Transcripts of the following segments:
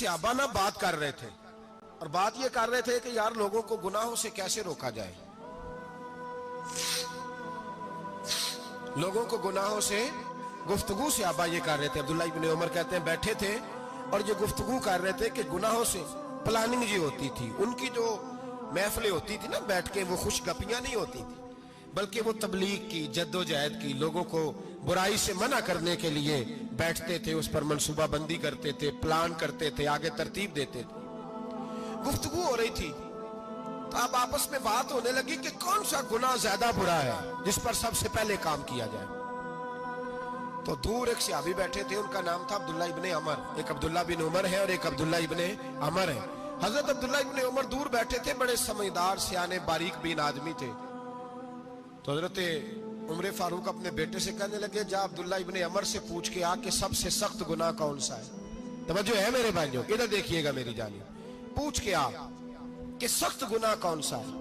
صحابہ نہ بات کر رہے تھے اور بات یہ کر رہے تھے کہ یار لوگوں کو گناہوں سے کیسے روکا جائے، لوگوں کو گناہوں سے گفتگو صحابہ یہ کر رہے تھے۔ عبداللہ ابن عمر کہتے ہیں بیٹھے تھے اور یہ گفتگو کر رہے تھے کہ گناہوں سے پلاننگ جی ہوتی تھی، ان کی جو محفلیں ہوتی تھی نا بیٹھ کے، وہ خوش گپیاں نہیں ہوتی تھی بلکہ وہ تبلیغ کی، جد و جہد کی، لوگوں کو برائی سے منع کرنے کے لیے بیٹھتے تھے، اس پر منصوبہ بندی کرتے تھے، پلان کرتے تھے، آگے ترتیب دیتے تھے۔ گفتگو ہو رہی تھی تو اب آپس میں بات ہونے لگی کہ کون سا گناہ زیادہ برا ہے جس پر سب سے پہلے کام کیا جائے۔ تو دور ایک صحابی بیٹھے تھے، ان کا نام تھا عبداللہ ابن عمر، ایک عبداللہ بن عمر ہے اور ایک عبداللہ ابن عمر ہے۔ حضرت عبداللہ ابن عمر دور بیٹھے تھے، بڑے سمجھدار سیانے باریک بین آدمی تھے۔ تو حضرت عمر فاروق اپنے بیٹے سے کہنے لگے جا عبداللہ ابن عمر سے پوچھ کے آ کہ سب سے سخت گناہ کون سا ہے۔ توجہ ہے میرے بھائیوں، ادھر دیکھیے گا میری جانب، پوچھ کے آ کہ سخت گناہ کون سا ہے۔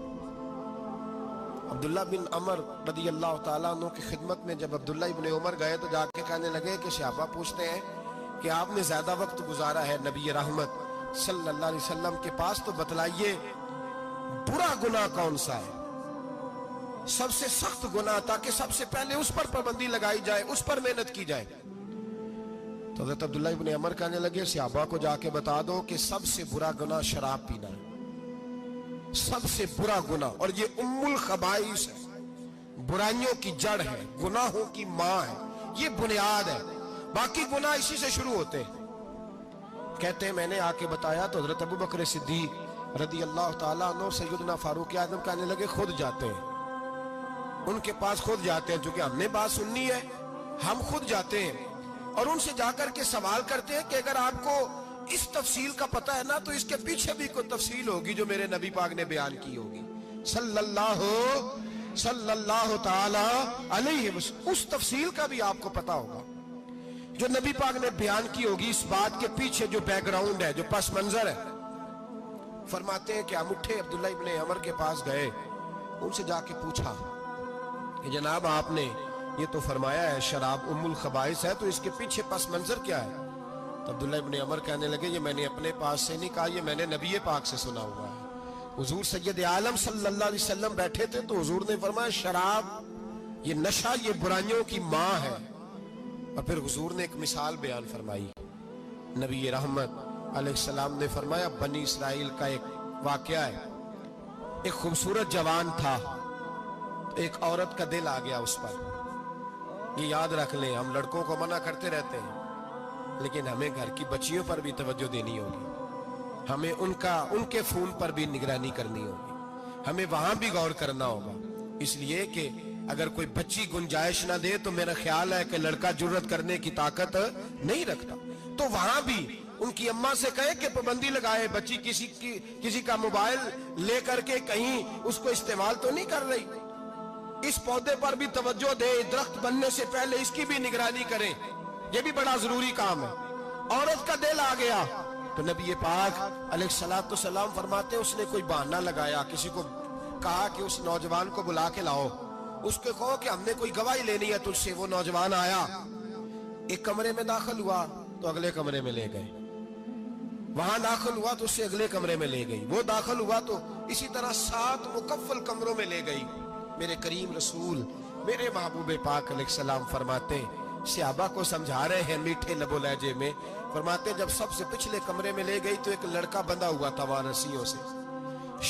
عبداللہ بن عمر رضی اللہ تعالیٰ عنہ کی خدمت میں جب عبداللہ ابن عمر گئے تو جا کے کہنے لگے کہ صحابہ پوچھتے ہیں کہ آپ نے زیادہ وقت گزارا ہے نبی رحمت صلی اللہ علیہ وسلم کے پاس، تو بتلائیے برا گناہ کون سا ہے، سب سے سخت گناہ، تاکہ سب سے پہلے اس پر پابندی لگائی جائے، اس پر محنت کی جائے۔ تو حضرت عبداللہ ابن عمر کہنے لگے صحابہ کو جا کے بتا دو کہ سب سے برا گناہ شراب پینا ہے، سب سے برا گناہ، اور یہ ام الخبائث ہے، برائیوں کی جڑ ہے، گناہوں کی ماں ہے، یہ بنیاد ہے، باقی گناہ اسی سے شروع ہوتے ہیں۔ کہتے ہیں میں نے آ کے بتایا تو حضرت ابو بکر صدیق رضی اللہ تعالیٰ عنہ سیدنا فاروق اعظم کہنے لگے خود جاتے ہیں، ان کے پاس خود جاتے ہیں، چونکہ ہم نے بات سننی ہے ہم خود جاتے ہیں اور ان سے جا کر کے سوال کرتے ہیں کہ اگر آپ کو اس تفصیل کا پتہ ہے نا تو اس کے پیچھے بھی کوئی تفصیل ہوگی جو میرے نبی پاک نے بیان کی ہوگی صلی اللہ تعالی علیہ وسلم، اس تفصیل کا بھی آپ کو پتہ ہوگا جو نبی پاک نے بیان کی ہوگی، اس بات کے پیچھے جو بیک گراؤنڈ ہے، جو پس منظر ہے۔ فرماتے ہیں کہ ہم اٹھے عبداللہ ابن عمر کے پاس گئے، ان سے جا کے پوچھا کہ جناب آپ نے یہ تو فرمایا ہے شراب ام الخبائث ہے، تو اس کے پیچھے پس منظر کیا ہے؟ تو عبداللہ ابن عمر کہنے لگے یہ میں نے اپنے پاس سے نہیں کہا، یہ میں نے نبی پاک سے سنا ہوا ہے۔ حضور سید عالم صلی اللہ علیہ وسلم بیٹھے تھے تو حضور نے فرمایا شراب، یہ نشہ، یہ برائیوں کی ماں ہے۔ اور پھر حضور نے ایک مثال بیان فرمائی، نبی رحمت علیہ السلام نے فرمایا بنی اسرائیل کا ایک واقعہ ہے، ایک خوبصورت جوان تھا، ایک عورت کا دل آ گیا اس پر۔ یہ یاد رکھ لیں، ہم لڑکوں کو منع کرتے رہتے ہیں لیکن ہمیں گھر کی بچیوں پر بھی توجہ دینی ہوگی، ہمیں ان کے فون پر بھی نگرانی کرنی ہوگی، ہمیں وہاں بھی غور کرنا ہوگا، اس لیے کہ اگر کوئی بچی گنجائش نہ دے تو میرا خیال ہے کہ لڑکا جرت کرنے کی طاقت نہیں رکھتا، تو وہاں بھی ان کی اماں سے کہے کہ پابندی لگائے، بچی کسی کا موبائل لے کر کے کہیں اس کو استعمال تو نہیں کر رہی، اس پودے پر بھی توجہ دے، درخت بننے سے پہلے اس کی بھی نگرانی کریں، یہ بھی بڑا ضروری کام ہے۔ عورت کا دل آ گیا تو نبی پاک علیہ السلام فرماتے اس نے کوئی بہانہ لگایا، کسی کو کہا کہ اس نوجوان کو بلا کے لاؤ، اس کو کہو کہ ہم نے کوئی گواہی لینی ہے تجھ سے۔ وہ نوجوان آیا، ایک کمرے میں داخل ہوا تو اگلے کمرے میں لے گئے، وہاں داخل ہوا تو اس سے اگلے کمرے میں لے گئی، وہ داخل ہوا تو اسی طرح 7 مکفل کمروں میں لے گئی۔ میرے کریم رسول میرے محبوب پاک علیہ السلام فرماتے صحابہ کو سمجھا رہے ہیں میٹھے لب و لہجے میں، فرماتے جب سب سے پچھلے کمرے میں لے گئی تو ایک لڑکا بندھا ہوا تھا وہاں رسیوں سے،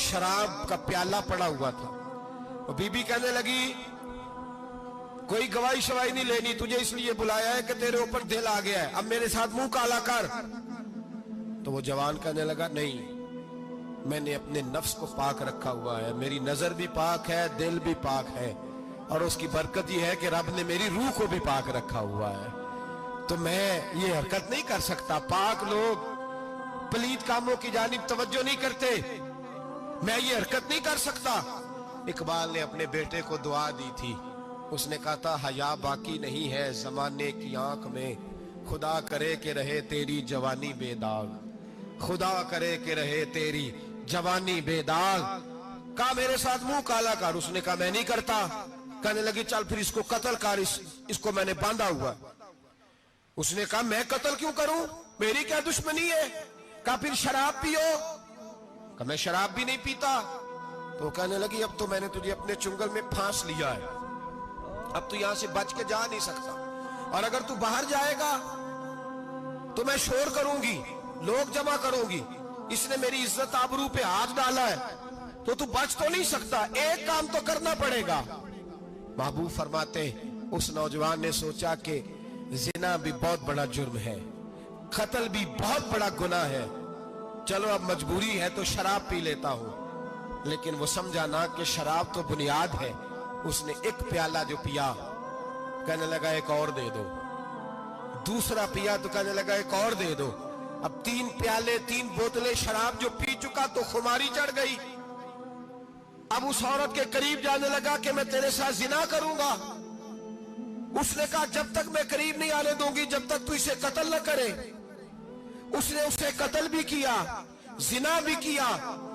شراب کا پیالہ پڑا ہوا تھا، اور بی بی کہنے لگی کوئی گواہی شواہی نہیں لینی، تجھے اس لیے بلایا ہے کہ تیرے اوپر دل آ گیا ہے، اب میرے ساتھ منہ کالا کر۔ تو وہ جوان کہنے لگا نہیں، میں نے اپنے نفس کو پاک رکھا ہوا ہے، میری نظر بھی پاک ہے، دل بھی پاک ہے، اور اس کی برکت یہ ہے کہ رب نے میری روح کو بھی پاک رکھا ہوا ہے، تو میں یہ حرکت نہیں کر سکتا۔ پاک لوگ پلید کاموں کی جانب توجہ نہیں کرتے، میں یہ حرکت نہیں کر سکتا۔ اقبال نے اپنے بیٹے کو دعا دی تھی، اس نے کہا تھا حیا باقی نہیں ہے زمانے کی آنکھ میں، خدا کرے کہ رہے تیری جوانی بے داغ، خدا کرے کہ رہے تیری جوانی بے داغ۔ کہا میرے ساتھ منہ کالا کر، اس نے کہا میں نہیں کرتا۔ کہنے لگی چل پھر اس کو قتل کر، اس کو میں نے باندھا ہوا۔ اس نے کہا میں قتل کیوں کروں، میری کیا دشمنی ہے؟ کہا پھر شراب پیو؟ کہا میں شراب بھی نہیں پیتا۔ تو کہنے لگی اب تو میں نے تجھے اپنے چنگل میں پھانس لیا ہے، اب تو یہاں سے بچ کے جا نہیں سکتا، اور اگر تو باہر جائے گا تو میں شور کروں گی، لوگ جمع کروں گی، اس نے میری عزت آبرو پہ ہاتھ ڈالا ہے، تو بچ تو نہیں سکتا، ایک کام تو کرنا پڑے گا۔ محبوب فرماتے اس نوجوان نے سوچا کہ زنا بھی بہت بڑا جرم ہے، قتل بھی بہت بڑا گناہ ہے، چلو اب مجبوری ہے تو شراب پی لیتا ہوں۔ لیکن وہ سمجھا نہ کہ شراب تو بنیاد ہے۔ اس نے ایک پیالہ جو پیا، کہنے لگا ایک اور دے دو، دوسرا پیا تو کہنے لگا ایک اور دے دو، اب 3 پیالے 3 بوتلیں شراب جو پی چکا تو خماری چڑھ گئی۔ اب اس عورت کے قریب جانے لگا کہ میں تیرے ساتھ زنا کروں گا۔ اس نے کہا جب تک میں قریب نہیں آنے دوں گی جب تک تو اسے قتل نہ کرے۔ اس نے اسے قتل بھی کیا، زنا بھی کیا۔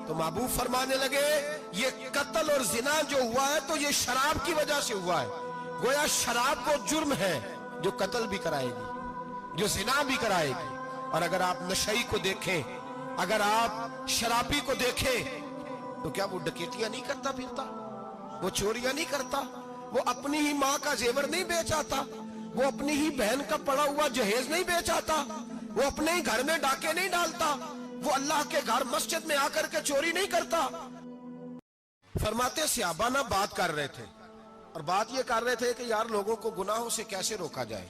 تو محبوب فرمانے لگے یہ قتل اور زنا جو ہوا ہے تو یہ شراب کی وجہ سے ہوا ہے، گویا شراب کو جرم ہے جو قتل بھی کرائے گی، جو زنا بھی کرائے گی۔ اور اگر آپ نشئی کو دیکھیں، اگر آپ شرابی کو دیکھیں تو کیا وہ ڈکیتیاں نہیں کرتا پھرتا، وہ چوریاں نہیں کرتا، وہ اپنی ہی ماں کا زیور نہیں بیچ آتا، وہ اپنی ہی بہن کا پڑا ہوا جہیز نہیں بیچ آتا، وہ اپنے ہی گھر میں ڈاکے نہیں ڈالتا، وہ اللہ کے گھر مسجد میں آ کر کے چوری نہیں کرتا۔ فرماتے صحابہ نہ بات کر رہے تھے، اور بات یہ کر رہے تھے کہ یار لوگوں کو گناہوں سے کیسے روکا جائے۔